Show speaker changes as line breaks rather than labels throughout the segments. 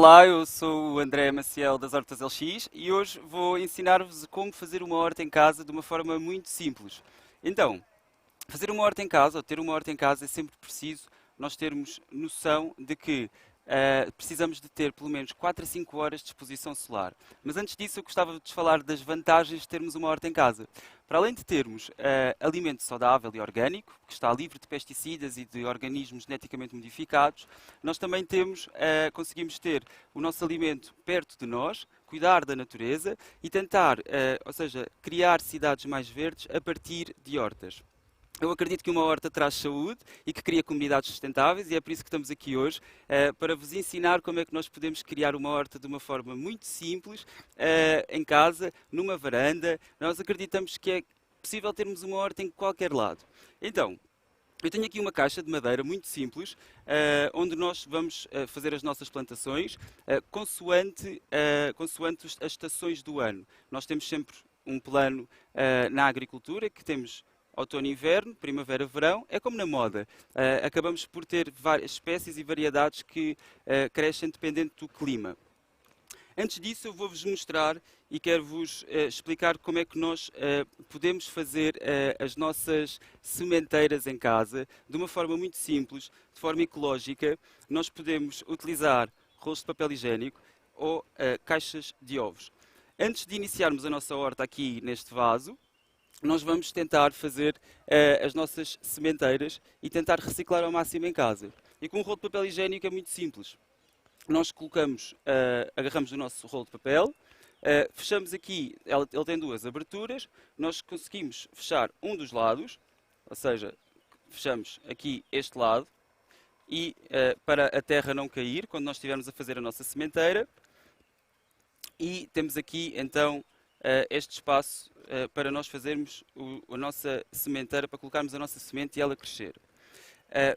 Olá, eu sou o André Maciel das Hortas LX e hoje vou ensinar-vos como fazer uma horta em casa de uma forma muito simples. Então, fazer uma horta em casa, ou ter uma horta em casa, é sempre preciso nós termos noção de que precisamos de ter pelo menos 4 a 5 horas de exposição solar. Mas antes disso, eu gostava de vos falar das vantagens de termos uma horta em casa. Para além de termos alimento saudável e orgânico, que está livre de pesticidas e de organismos geneticamente modificados, nós também conseguimos ter o nosso alimento perto de nós, cuidar da natureza e tentar, ou seja, criar cidades mais verdes a partir de hortas. Eu acredito que uma horta traz saúde e que cria comunidades sustentáveis e é por isso que estamos aqui hoje, para vos ensinar como é que nós podemos criar uma horta de uma forma muito simples, em casa, numa varanda. Nós acreditamos que é possível termos uma horta em qualquer lado. Então, eu tenho aqui uma caixa de madeira muito simples, onde nós vamos fazer as nossas plantações, consoante as estações do ano. Nós temos sempre um plano na agricultura, que temos outono e inverno, primavera, verão, é como na moda. Acabamos por ter várias espécies e variedades que crescem dependendo do clima. Antes disso, eu vou-vos mostrar e quero-vos explicar como é que nós podemos fazer as nossas sementeiras em casa de uma forma muito simples, de forma ecológica. Nós podemos utilizar rolos de papel higiênico ou caixas de ovos. Antes de iniciarmos a nossa horta aqui neste vaso, nós vamos tentar fazer as nossas sementeiras e tentar reciclar ao máximo em casa. E com um rolo de papel higiênico é muito simples. Nós agarramos o nosso rolo de papel, fechamos aqui, ele tem duas aberturas, nós conseguimos fechar um dos lados, ou seja, fechamos aqui este lado, e para a terra não cair quando nós estivermos a fazer a nossa sementeira. E temos aqui então este espaço para nós fazermos a nossa sementeira, para colocarmos a nossa semente e ela crescer.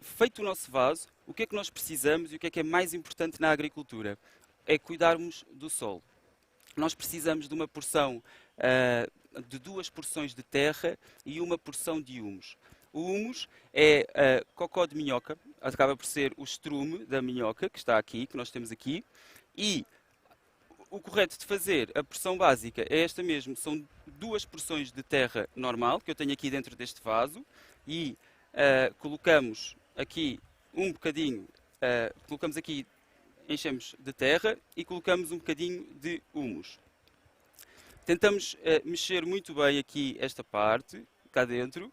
Feito o nosso vaso, o que é que nós precisamos e o que é mais importante na agricultura? É cuidarmos do solo. Nós precisamos de uma porção, de 2 porções de terra e uma porção de humus. O humus é cocó de minhoca, acaba por ser o estrume da minhoca que está aqui, que nós temos aqui, e o correto de fazer, a porção básica é esta mesmo, são 2 porções de terra normal, que eu tenho aqui dentro deste vaso, e colocamos aqui um bocadinho, enchemos de terra e colocamos um bocadinho de humus. Tentamos mexer muito bem aqui esta parte, cá dentro,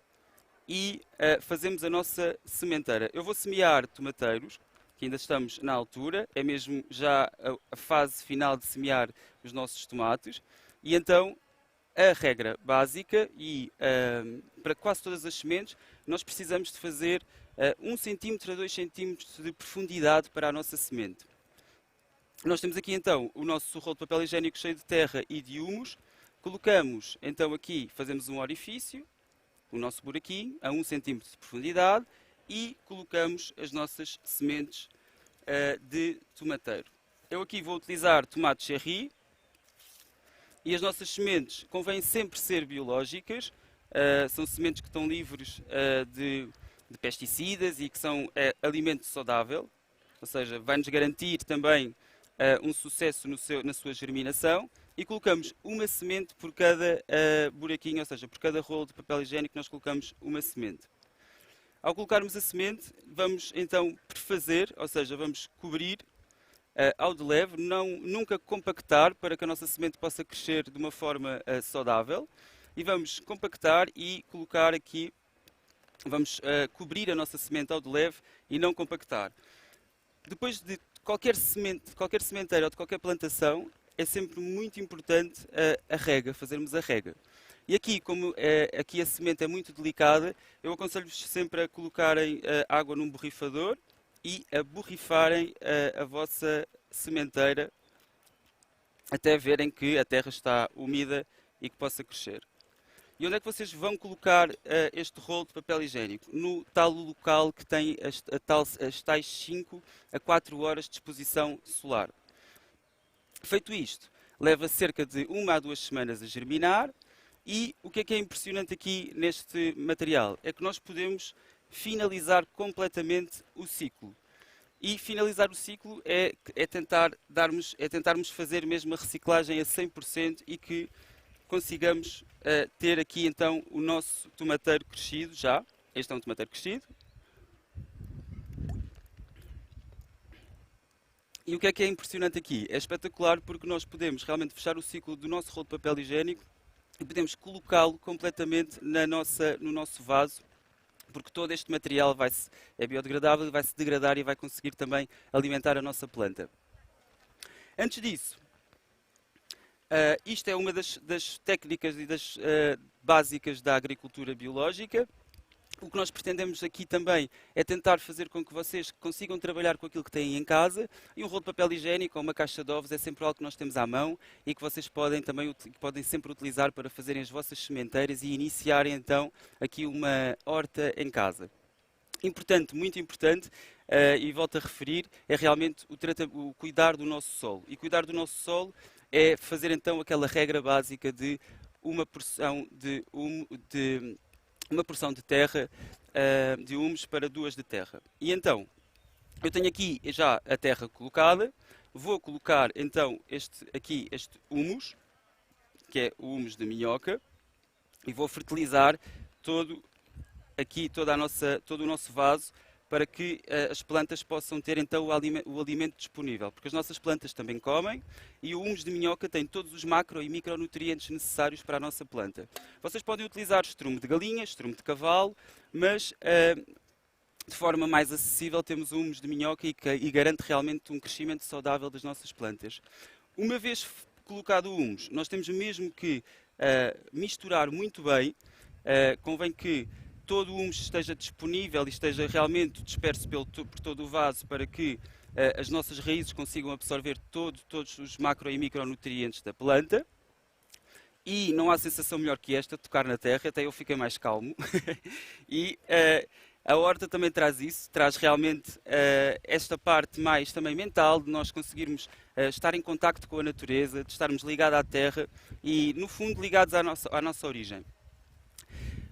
e fazemos a nossa sementeira. Eu vou semear tomateiros, que ainda estamos na altura, é mesmo já a fase final de semear os nossos tomates, e então a regra básica, e para quase todas as sementes, nós precisamos de fazer 1 centímetro a 2 centímetros de profundidade para a nossa semente. Nós temos aqui então o nosso rolo de papel higiênico cheio de terra e de humus, colocamos então aqui, fazemos um orifício, o nosso buraquinho, a 1 centímetro de profundidade, e colocamos as nossas sementes de tomateiro. Eu aqui vou utilizar tomate cherry, e as nossas sementes convém sempre ser biológicas, são sementes que estão livres de pesticidas e que são alimento saudável, ou seja, vai-nos garantir também um sucesso na sua germinação, e colocamos uma semente por cada buraquinho, ou seja, por cada rolo de papel higiênico nós colocamos uma semente. Ao colocarmos a semente, vamos então prefazer, ou seja, vamos cobrir ao de leve, nunca compactar, para que a nossa semente possa crescer de uma forma saudável. E vamos compactar e colocar aqui, vamos cobrir a nossa semente ao de leve e não compactar. Depois de qualquer sementeira ou de qualquer plantação, é sempre muito importante a rega, fazermos a rega. E aqui, como aqui a semente é muito delicada, eu aconselho-vos sempre a colocarem água num borrifador e a borrifarem a vossa sementeira até verem que a terra está úmida e que possa crescer. E onde é que vocês vão colocar este rolo de papel higiênico? No tal local que tem as tais 5 a 4 horas de exposição solar. Feito isto, leva cerca de 1 a 2 semanas a germinar. E o que é impressionante aqui neste material? É que nós podemos finalizar completamente o ciclo. E finalizar o ciclo tentarmos fazer mesmo a reciclagem a 100% e que consigamos ter aqui então o nosso tomateiro crescido já. Este é um tomateiro crescido. E o que é impressionante aqui? É espetacular porque nós podemos realmente fechar o ciclo do nosso rolo de papel higiênico e podemos colocá-lo completamente no nosso vaso, porque todo este material é biodegradável, vai se degradar e vai conseguir também alimentar a nossa planta. Antes disso, isto é uma das técnicas e das básicas da agricultura biológica. O que nós pretendemos aqui também é tentar fazer com que vocês consigam trabalhar com aquilo que têm em casa, e um rolo de papel higiênico ou uma caixa de ovos é sempre algo que nós temos à mão e que vocês podem sempre utilizar para fazerem as vossas sementeiras e iniciarem então aqui uma horta em casa. Importante, muito importante, e volto a referir, é realmente o cuidar do nosso solo. E cuidar do nosso solo é fazer então aquela regra básica de uma porção de terra, de humus para 2 de terra. E então, eu tenho aqui já a terra colocada, vou colocar então este humus, que é o humus de minhoca, e vou fertilizar todo o nosso vaso para que as plantas possam ter então o alimento disponível, porque as nossas plantas também comem e o humus de minhoca tem todos os macro e micronutrientes necessários para a nossa planta. Vocês podem utilizar estrume de galinha, estrume de cavalo, mas de forma mais acessível temos o humus de minhoca e garante realmente um crescimento saudável das nossas plantas. Uma vez colocado o humus, nós temos mesmo que misturar muito bem, convém que todo o humus esteja disponível e esteja realmente disperso por todo o vaso para que as nossas raízes consigam absorver todos os macro e micronutrientes da planta. E não há sensação melhor que esta, tocar na terra, até eu fiquei mais calmo. E a horta também traz isso, traz realmente esta parte mais também mental, de nós conseguirmos estar em contacto com a natureza, de estarmos ligados à terra e, no fundo, ligados à nossa origem.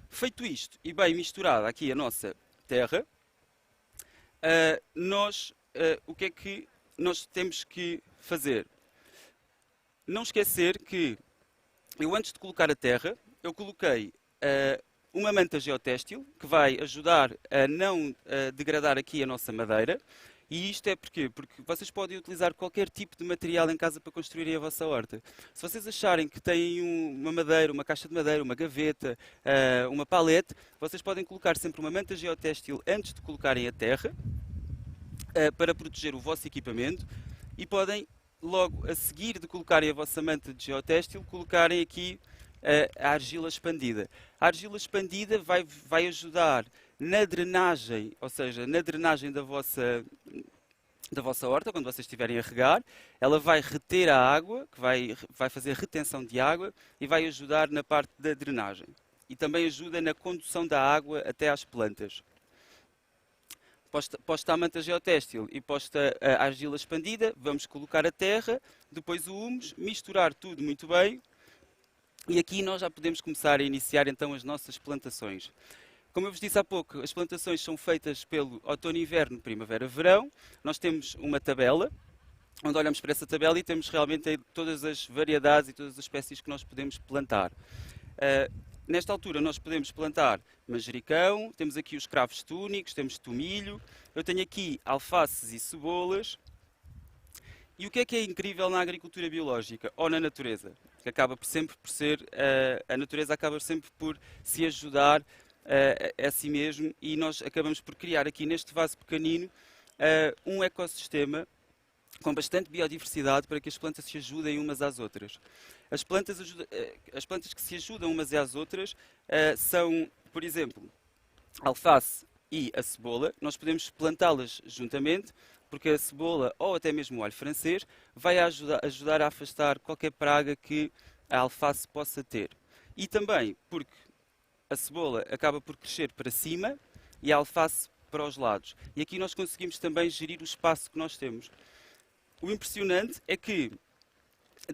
Feito isto e bem misturada aqui a nossa terra, o que é que nós temos que fazer? Não esquecer que eu, antes de colocar a terra, eu coloquei uma manta geotextil que vai ajudar a não degradar aqui a nossa madeira. E isto é porquê? Porque vocês podem utilizar qualquer tipo de material em casa para construírem a vossa horta. Se vocês acharem que têm uma madeira, uma caixa de madeira, uma gaveta, uma palete, vocês podem colocar sempre uma manta geotextil antes de colocarem a terra, para proteger o vosso equipamento, e podem, logo a seguir de colocarem a vossa manta de geotextil, colocarem aqui a argila expandida. A argila expandida vai ajudar na drenagem, ou seja, na drenagem da vossa horta, quando vocês estiverem a regar. Ela vai reter a água, que vai fazer retenção de água e vai ajudar na parte da drenagem. E também ajuda na condução da água até às plantas. Posta a manta geotextil e posta a argila expandida, vamos colocar a terra, depois o humus, misturar tudo muito bem. E aqui nós já podemos começar a iniciar então as nossas plantações. Como eu vos disse há pouco, as plantações são feitas pelo outono, inverno, primavera, verão. Nós temos uma tabela, onde olhamos para essa tabela e temos realmente todas as variedades e todas as espécies que nós podemos plantar. Nesta altura nós podemos plantar manjericão, temos aqui os cravos túnicos, temos tomilho, eu tenho aqui alfaces e cebolas. E o que é incrível na agricultura biológica, ou na natureza? Que acaba sempre por ser, a natureza acaba sempre por se ajudar a si mesmo, e nós acabamos por criar aqui neste vaso pequenino um ecossistema com bastante biodiversidade para que as plantas se ajudem umas às outras. As plantas que se ajudam umas às outras são, por exemplo, a alface e a cebola. Nós podemos plantá-las juntamente, porque a cebola, ou até mesmo o alho francês, vai ajudar a afastar qualquer praga que a alface possa ter. E também porque a cebola acaba por crescer para cima e a alface para os lados. E aqui nós conseguimos também gerir o espaço que nós temos. O impressionante é que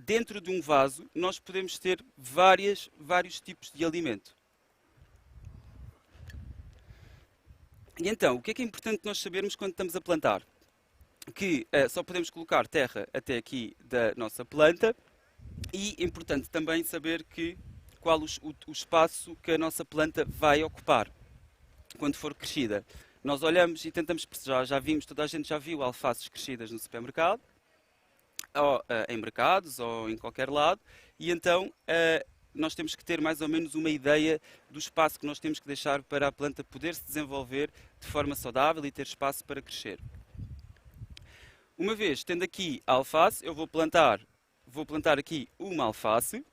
dentro de um vaso nós podemos ter vários tipos de alimento. E então, o que é importante nós sabermos quando estamos a plantar? que só podemos colocar terra até aqui da nossa planta e é importante também saber qual o espaço que a nossa planta vai ocupar quando for crescida. Nós olhamos e tentamos, já vimos, toda a gente já viu alfaces crescidas no supermercado, ou em mercados, ou em qualquer lado, e então nós temos que ter mais ou menos uma ideia do espaço que nós temos que deixar para a planta poder se desenvolver de forma saudável e ter espaço para crescer. Uma vez tendo aqui a alface, eu vou plantar aqui uma alface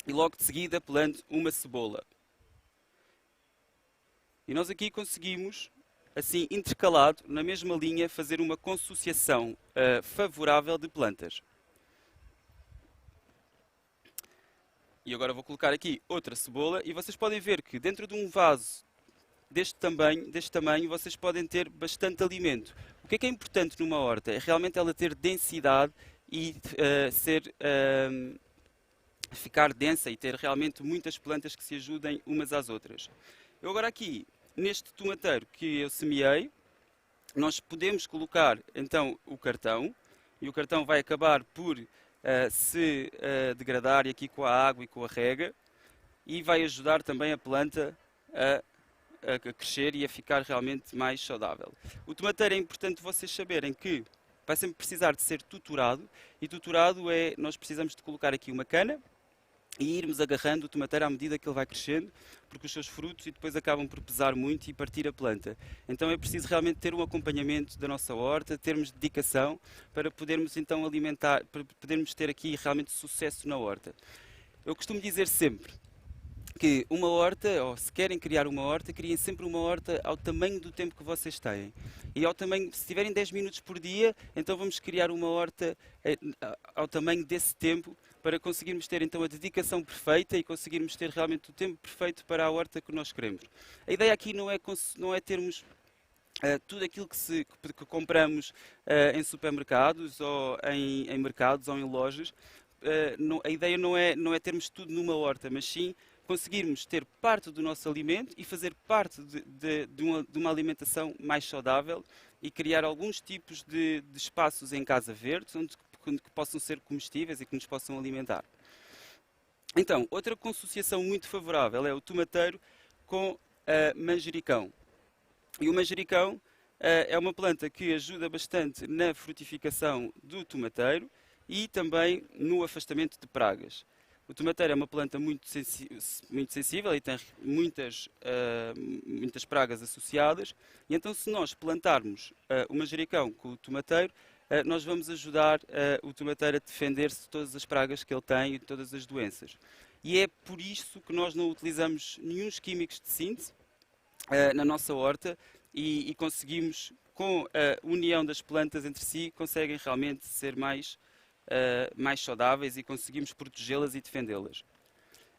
e logo de seguida planto uma cebola. E nós aqui conseguimos, assim intercalado, na mesma linha, fazer uma consociação favorável de plantas. E agora vou colocar aqui outra cebola e vocês podem ver que dentro de um vaso deste tamanho vocês podem ter bastante alimento. O que é importante numa horta? É realmente ela ter densidade e ficar densa e ter realmente muitas plantas que se ajudem umas às outras. Eu agora aqui, neste tomateiro que eu semeei, nós podemos colocar então o cartão, e o cartão vai acabar por se degradar aqui com a água e com a rega, e vai ajudar também a planta a crescer e a ficar realmente mais saudável. O tomateiro é importante vocês saberem que vai sempre precisar de ser tutorado, e tutorado é, nós precisamos de colocar aqui uma cana, e irmos agarrando o tomateiro à medida que ele vai crescendo, porque os seus frutos e depois acabam por pesar muito e partir a planta. Então é preciso realmente ter um acompanhamento da nossa horta, termos dedicação para podermos então alimentar, para podermos ter aqui realmente sucesso na horta. Eu costumo dizer sempre que uma horta, ou se querem criar uma horta, criem sempre uma horta ao tamanho do tempo que vocês têm. E ao tamanho, se tiverem 10 minutos por dia, então vamos criar uma horta ao tamanho desse tempo, para conseguirmos ter então a dedicação perfeita e conseguirmos ter realmente o tempo perfeito para a horta que nós queremos. A ideia aqui não é termos tudo aquilo que compramos em supermercados ou em mercados ou em lojas. A ideia não é termos tudo numa horta, mas sim conseguirmos ter parte do nosso alimento e fazer parte de uma alimentação mais saudável e criar alguns tipos de espaços em casa verdes que possam ser comestíveis e que nos possam alimentar. Então, outra consociação muito favorável é o tomateiro com manjericão. E o manjericão é uma planta que ajuda bastante na frutificação do tomateiro e também no afastamento de pragas. O tomateiro é uma planta muito sensível e tem muitas pragas associadas, e então se nós plantarmos o manjericão com o tomateiro, nós vamos ajudar o tomateiro a defender-se de todas as pragas que ele tem e de todas as doenças. E é por isso que nós não utilizamos nenhum químicos de síntese na nossa horta e conseguimos, com a união das plantas entre si, conseguem realmente ser mais saudáveis e conseguimos protegê-las e defendê-las.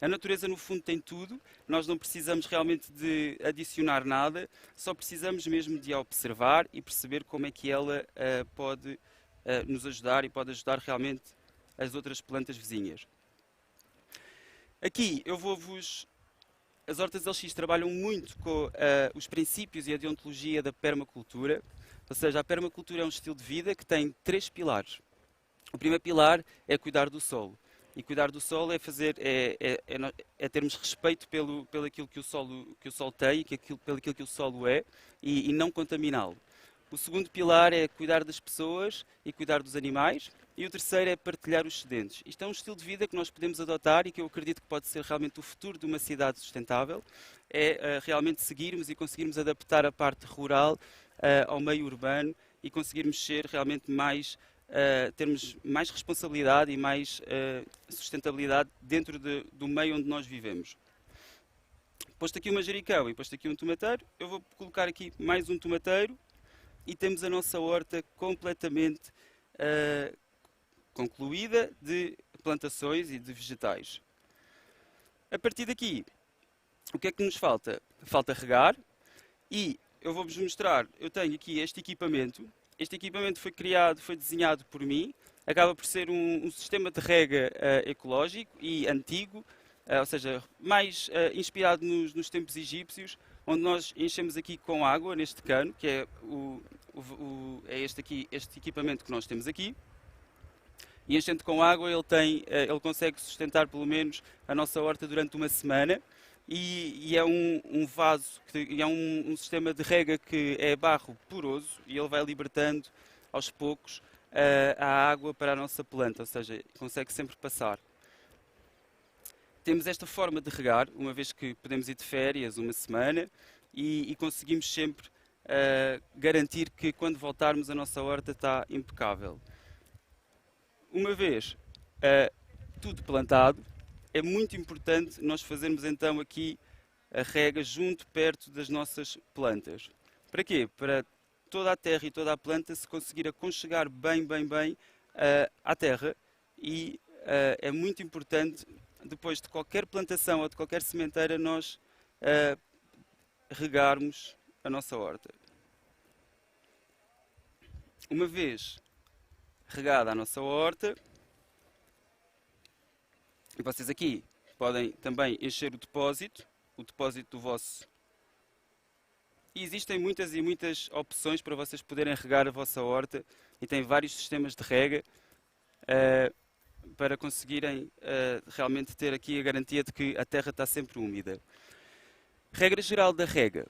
A natureza, no fundo, tem tudo, nós não precisamos realmente de adicionar nada, só precisamos mesmo de a observar e perceber como é que ela pode nos ajudar e pode ajudar realmente as outras plantas vizinhas. Aqui eu vou-vos... As hortas LX trabalham muito com os princípios e a deontologia da permacultura, ou seja, a permacultura é um estilo de vida que tem 3 pilares. O primeiro pilar é cuidar do solo. E cuidar do solo é termos respeito pelo aquilo que o solo tem e pelo aquilo que o solo é e não contaminá-lo. O segundo pilar é cuidar das pessoas e cuidar dos animais. E o terceiro é partilhar os excedentes. Isto é um estilo de vida que nós podemos adotar e que eu acredito que pode ser realmente o futuro de uma cidade sustentável. É realmente seguirmos e conseguirmos adaptar a parte rural ao meio urbano e conseguirmos ser realmente termos mais responsabilidade e mais sustentabilidade dentro do meio onde nós vivemos. Posto aqui o manjericão e posto aqui um tomateiro, eu vou colocar aqui mais um tomateiro e temos a nossa horta completamente concluída de plantações e de vegetais. A partir daqui, o que é que nos falta? Falta regar e eu vou-vos mostrar, eu tenho aqui este equipamento. Este equipamento foi desenhado por mim, acaba por ser um sistema de rega ecológico e antigo, ou seja, mais inspirado nos tempos egípcios, onde nós enchemos aqui com água, neste cano, que é é este equipamento que nós temos aqui. E enchendo com água ele consegue sustentar pelo menos a nossa horta durante uma semana. E é um vaso, é um sistema de rega que é barro poroso e ele vai libertando aos poucos a água para a nossa planta, ou seja, consegue sempre passar. Temos esta forma de regar, uma vez que podemos ir de férias uma semana e conseguimos sempre garantir que quando voltarmos a nossa horta está impecável. Uma vez tudo plantado, é muito importante nós fazermos então aqui a rega junto, perto das nossas plantas. Para quê? Para toda a terra e toda a planta se conseguir aconchegar bem à terra e é muito importante, depois de qualquer plantação ou de qualquer sementeira, nós regarmos a nossa horta. Uma vez regada a nossa horta, e vocês aqui podem também encher o depósito do vosso. E existem muitas e muitas opções para vocês poderem regar a vossa horta e tem vários sistemas de rega para conseguirem realmente ter aqui a garantia de que a terra está sempre úmida. Regra geral da rega.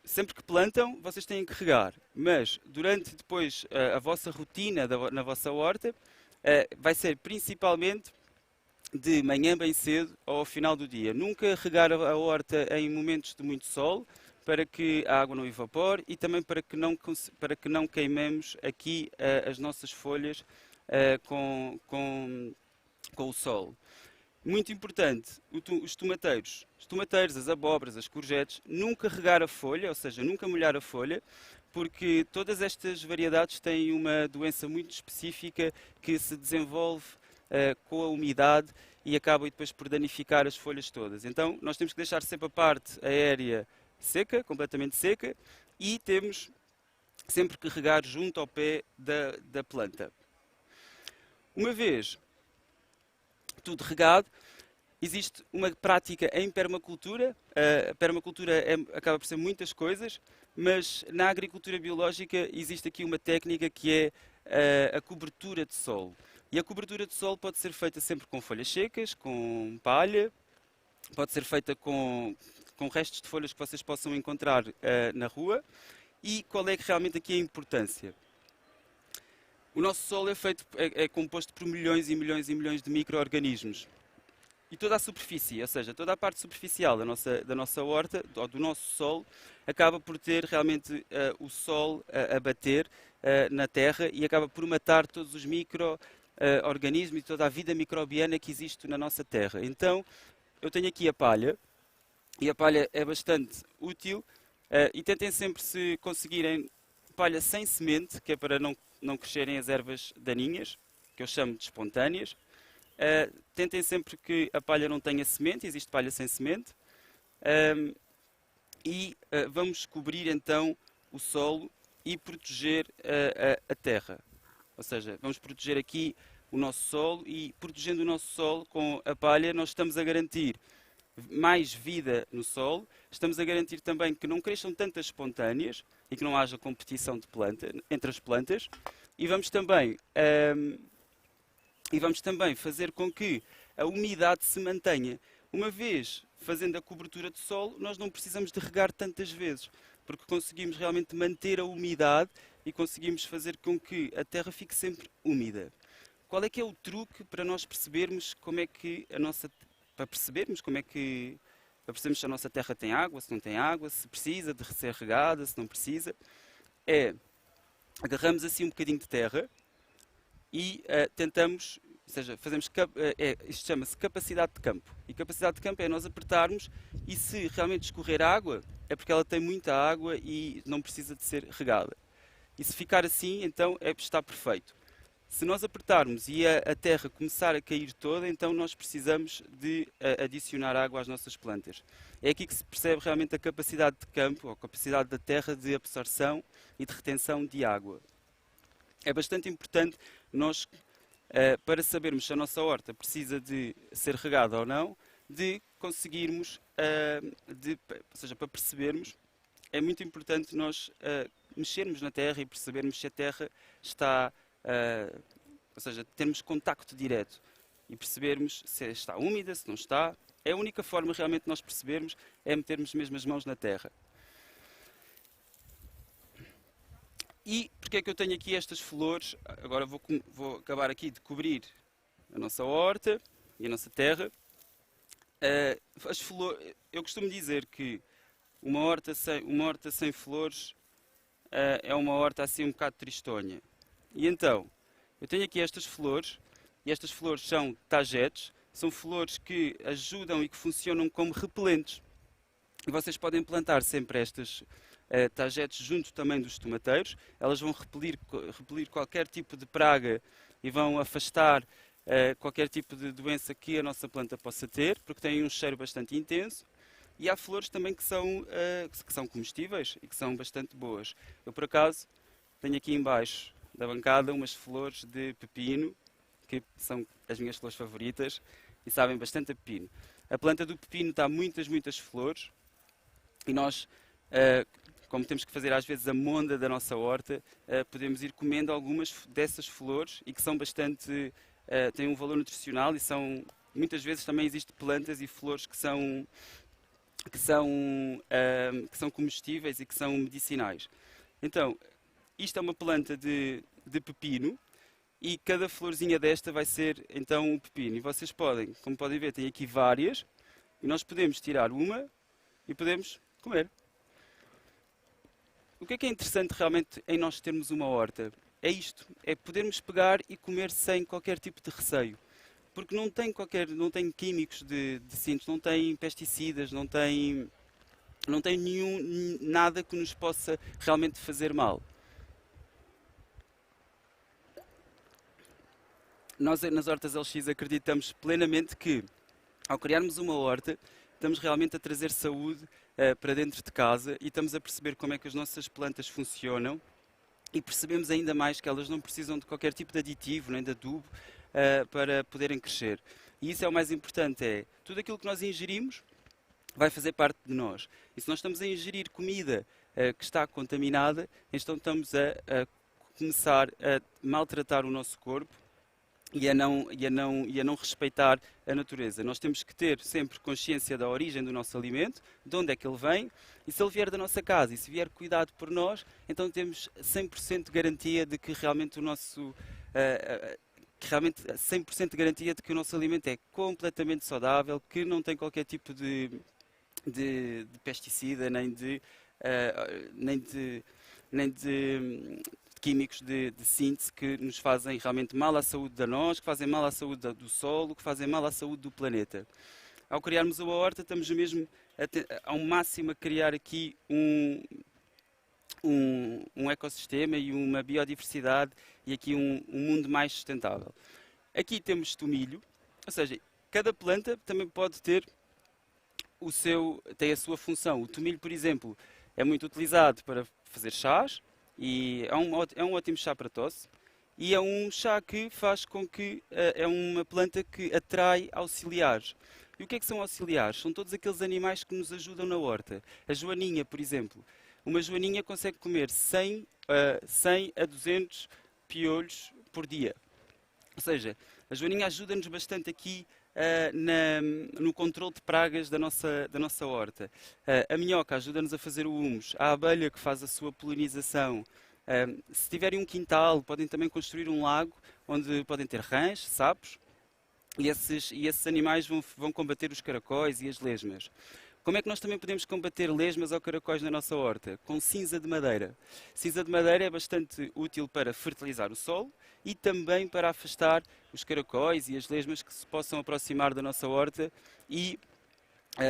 Sempre que plantam, vocês têm que regar, mas durante depois a vossa rotina na vossa horta vai ser principalmente de manhã bem cedo ou ao final do dia. Nunca regar a horta em momentos de muito sol, para que a água não evapore e também para que não queimemos aqui as nossas folhas com o sol. Muito importante, os tomateiros, as abóboras, as courgettes, nunca regar a folha, ou seja, nunca molhar a folha, porque todas estas variedades têm uma doença muito específica que se desenvolve com a umidade e acaba depois por danificar as folhas todas. Então nós temos que deixar sempre a parte aérea seca, completamente seca, e temos sempre que regar junto ao pé da planta. Uma vez tudo regado, existe uma prática em permacultura. A permacultura acaba por ser muitas coisas, mas na agricultura biológica existe aqui uma técnica que é a cobertura de solo. E a cobertura de solo pode ser feita sempre com folhas secas, com palha, pode ser feita com restos de folhas que vocês possam encontrar na rua. E qual é que realmente aqui a importância? O nosso solo é composto por milhões e milhões e milhões de micro-organismos. E toda a superfície, ou seja, toda a parte superficial da nossa horta, ou do nosso solo, acaba por ter realmente o sol a bater na terra e acaba por matar todos os micro-organismos e toda a vida microbiana que existe na nossa terra. Então, eu tenho aqui a palha, e a palha é bastante útil, e tentem sempre, se conseguirem, palha sem semente, que é para não crescerem as ervas daninhas, que eu chamo de espontâneas. Tentem sempre que a palha não tenha semente, existe palha sem semente. Vamos cobrir então o solo e proteger a terra. Ou seja, vamos proteger aqui o nosso solo e, protegendo o nosso solo com a palha, nós estamos a garantir mais vida no solo, estamos a garantir também que não cresçam tantas espontâneas e que não haja competição entre as plantas, e vamos também fazer com que a umidade se mantenha. Uma vez fazendo a cobertura de solo, nós não precisamos de regar tantas vezes, porque conseguimos realmente manter a umidade e conseguimos fazer com que a terra fique sempre úmida. Qual é que é o truque para nós percebermos para percebermos se a nossa terra tem água, se não tem água, se precisa de ser regada, se não precisa? Agarramos assim um bocadinho de terra e tentamos, ou seja, isto chama-se capacidade de campo. E capacidade de campo é nós apertarmos e, se realmente escorrer água, é porque ela tem muita água e não precisa de ser regada. E se ficar assim, então está perfeito. Se nós apertarmos e a terra começar a cair toda, então nós precisamos de adicionar água às nossas plantas. É aqui que se percebe realmente a capacidade de campo, ou a capacidade da terra de absorção e de retenção de água. É bastante importante nós, para sabermos se a nossa horta precisa de ser regada ou não, de conseguirmos, ou seja, para percebermos, é muito importante nós mexermos na terra e percebermos se a terra está, ou seja, termos contacto direto e percebermos se está úmida, se não está. É a única forma realmente de nós percebermos é metermos mesmo as mãos na terra. E porque é que eu tenho aqui estas flores? Agora vou acabar aqui de cobrir a nossa horta e a nossa terra. As flores, eu costumo dizer que uma horta sem flores é uma horta assim um bocado tristonha. E então, eu tenho aqui estas flores, e estas flores são tagetes, são flores que ajudam e que funcionam como repelentes. E vocês podem plantar sempre estas tagetes junto também dos tomateiros. Elas vão repelir qualquer tipo de praga e vão afastar qualquer tipo de doença que a nossa planta possa ter, porque têm um cheiro bastante intenso. E há flores também que são comestíveis e que são bastante boas. Eu, por acaso, tenho aqui embaixo da bancada umas flores de pepino, que são as minhas flores favoritas e sabem bastante a pepino. A planta do pepino dá muitas flores e nós, como temos que fazer às vezes a monda da nossa horta, podemos ir comendo algumas dessas flores e que são bastante, têm um valor nutricional e são, muitas vezes também existem plantas e flores que são comestíveis e que são medicinais. Então, isto é uma planta de pepino e cada florzinha desta vai ser então um pepino. E vocês podem, como podem ver, tem aqui várias e nós podemos tirar uma e podemos comer. O que é interessante realmente em nós termos uma horta? É isto, é podermos pegar e comer sem qualquer tipo de receio. Porque não tem químicos de cintos, não tem pesticidas, não tem nada que nos possa realmente fazer mal. Nós nas Hortas LX acreditamos plenamente que ao criarmos uma horta, estamos realmente a trazer saúde para dentro de casa e estamos a perceber como é que as nossas plantas funcionam e percebemos ainda mais que elas não precisam de qualquer tipo de aditivo nem de adubo para poderem crescer. E isso é o mais importante, é tudo aquilo que nós ingerimos vai fazer parte de nós. E se nós estamos a ingerir comida que está contaminada, então estamos a começar a maltratar o nosso corpo e a não respeitar a natureza. Nós temos que ter sempre consciência da origem do nosso alimento, de onde é que ele vem, e se ele vier da nossa casa e se vier cuidado por nós, então temos 100% de garantia de que realmente 100% de garantia de que o nosso alimento é completamente saudável, que não tem qualquer tipo de pesticida, nem de químicos de síntese que nos fazem realmente mal à saúde de nós, que fazem mal à saúde do solo, que fazem mal à saúde do planeta. Ao criarmos uma horta, estamos mesmo ao máximo a criar aqui um ecossistema e uma biodiversidade e aqui um mundo mais sustentável. Aqui temos tomilho, ou seja, cada planta também pode ter tem a sua função. O tomilho, por exemplo, é muito utilizado para fazer chás e é um ótimo chá para tosse e é um chá que faz com que é uma planta que atrai auxiliares. E o que é que são auxiliares? São todos aqueles animais que nos ajudam na horta. A joaninha, por exemplo. Uma joaninha consegue comer 100 a 200 piolhos por dia. Ou seja, a joaninha ajuda-nos bastante aqui no controle de pragas da nossa horta. A minhoca ajuda-nos a fazer o humus. A abelha que faz a sua polinização. Se tiverem um quintal, podem também construir um lago onde podem ter rãs, sapos. E esses animais vão combater os caracóis e as lesmas. Como é que nós também podemos combater lesmas ou caracóis na nossa horta? Com cinza de madeira. Cinza de madeira é bastante útil para fertilizar o solo e também para afastar os caracóis e as lesmas que se possam aproximar da nossa horta e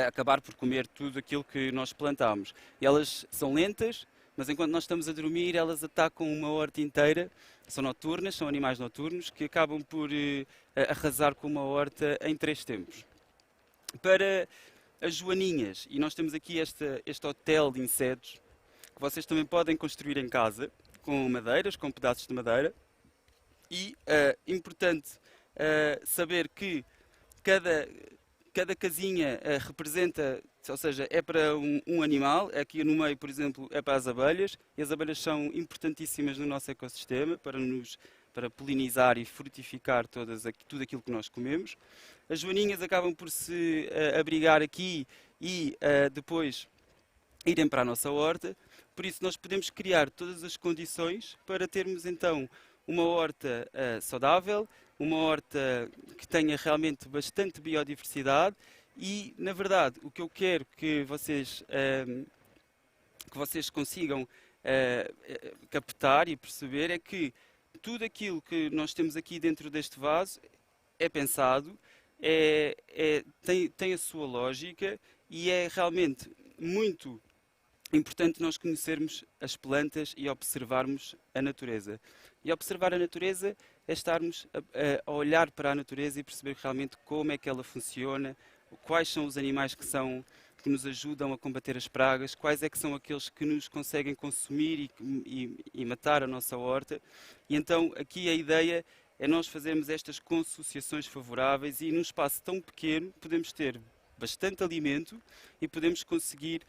acabar por comer tudo aquilo que nós plantamos. E elas são lentas, mas enquanto nós estamos a dormir, elas atacam uma horta inteira. São noturnas, são animais noturnos que acabam por arrasar com uma horta em 3 tempos. Para as joaninhas, e nós temos aqui este hotel de insetos, que vocês também podem construir em casa, com madeiras, com pedaços de madeira. E importante saber que cada casinha representa ou seja, é para um animal. Aqui no meio, por exemplo, é para as abelhas, e as abelhas são importantíssimas no nosso ecossistema para polinizar e frutificar tudo aquilo que nós comemos. As joaninhas acabam por se abrigar aqui e depois irem para a nossa horta. Por isso nós podemos criar todas as condições para termos então uma horta saudável, uma horta que tenha realmente bastante biodiversidade e, na verdade, o que eu quero que vocês consigam captar e perceber é que tudo aquilo que nós temos aqui dentro deste vaso é pensado, tem a sua lógica e é realmente muito importante nós conhecermos as plantas e observarmos a natureza. E observar a natureza é estarmos a olhar para a natureza e perceber realmente como é que ela funciona, quais são os animais que nos ajudam a combater as pragas, quais é que são aqueles que nos conseguem consumir e matar a nossa horta. E então aqui a ideia é nós fazermos estas consociações favoráveis e num espaço tão pequeno podemos ter bastante alimento e podemos conseguir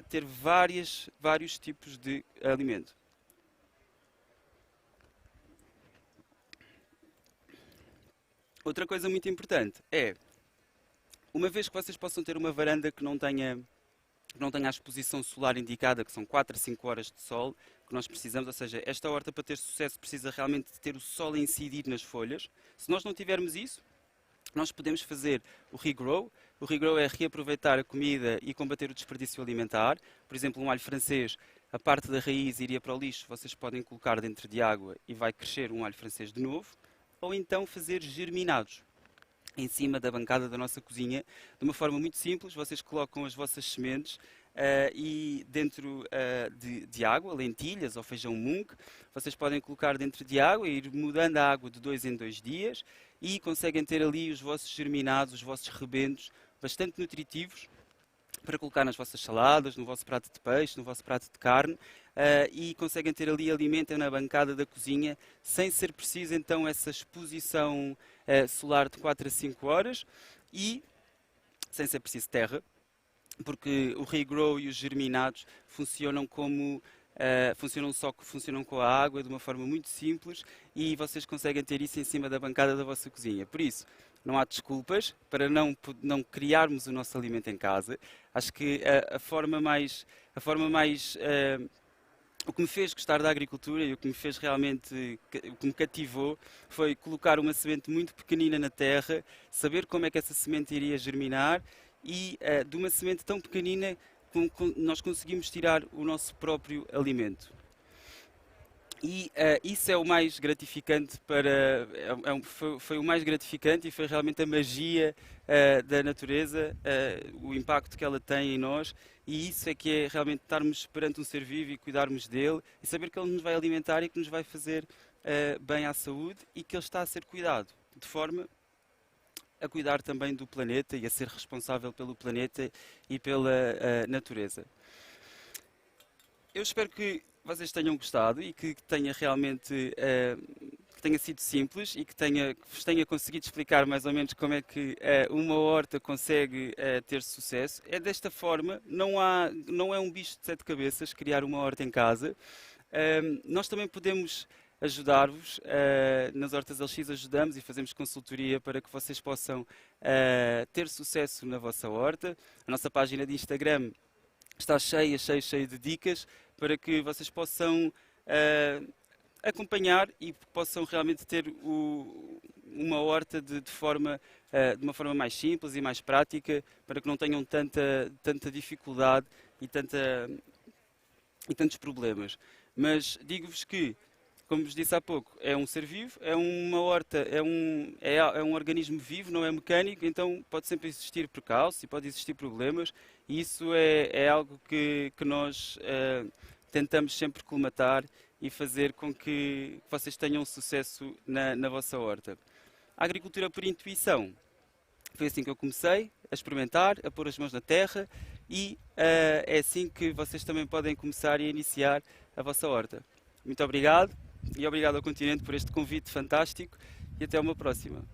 ter vários tipos de alimento. Outra coisa muito importante é, uma vez que vocês possam ter uma varanda que não tenha a exposição solar indicada, que são 4 a 5 horas de sol que nós precisamos, ou seja, esta horta para ter sucesso precisa realmente de ter o sol a incidir nas folhas. Se nós não tivermos isso, nós podemos fazer o regrow. O regrow é reaproveitar a comida e combater o desperdício alimentar. Por exemplo, um alho francês, a parte da raiz iria para o lixo, vocês podem colocar dentro de água e vai crescer um alho francês de novo. Ou então fazer germinados em cima da bancada da nossa cozinha, de uma forma muito simples. Vocês colocam as vossas sementes e dentro de água, lentilhas ou feijão mung, vocês podem colocar dentro de água e ir mudando a água de 2 em 2 dias e conseguem ter ali os vossos germinados, os vossos rebentos bastante nutritivos para colocar nas vossas saladas, no vosso prato de peixe, no vosso prato de carne, e conseguem ter ali alimento na bancada da cozinha, sem ser preciso então essa exposição solar de 4 a 5 horas e sem ser preciso terra, porque o regrow e os germinados funcionam funcionam com a água de uma forma muito simples e vocês conseguem ter isso em cima da bancada da vossa cozinha. Por isso, não há desculpas para não criarmos o nosso alimento em casa. Acho que o que me fez gostar da agricultura e o que me fez realmente, o que me cativou, foi colocar uma semente muito pequenina na terra, saber como é que essa semente iria germinar e de uma semente tão pequenina nós conseguimos tirar o nosso próprio alimento. E isso é o mais gratificante foi o mais gratificante e foi realmente a magia da natureza, o impacto que ela tem em nós, e isso é que é realmente estarmos perante um ser vivo e cuidarmos dele e saber que ele nos vai alimentar e que nos vai fazer bem à saúde e que ele está a ser cuidado, de forma a cuidar também do planeta e a ser responsável pelo planeta e pela natureza. Eu espero que vocês tenham gostado e que tenha realmente que tenha sido simples e que vos tenha conseguido explicar mais ou menos como é que uma horta consegue ter sucesso. É desta forma, não é um bicho de 7 cabeças criar uma horta em casa. Nós também podemos ajudar-vos. Nas Hortas LX ajudamos e fazemos consultoria para que vocês possam ter sucesso na vossa horta. A nossa página de Instagram está cheia de dicas para que vocês possam acompanhar e possam realmente ter uma horta de uma forma mais simples e mais prática, para que não tenham tanta dificuldade e tantos problemas. Mas digo-vos que, como vos disse há pouco, é um ser vivo, é uma horta, é um organismo vivo, não é mecânico, então pode sempre existir percalços e pode existir problemas, e isso é algo que nós tentamos sempre colmatar e fazer com que vocês tenham sucesso na vossa horta. A agricultura por intuição, foi assim que eu comecei, a experimentar, a pôr as mãos na terra, e é assim que vocês também podem começar e iniciar a vossa horta. Muito obrigado, e obrigado ao Continente por este convite fantástico, e até uma próxima.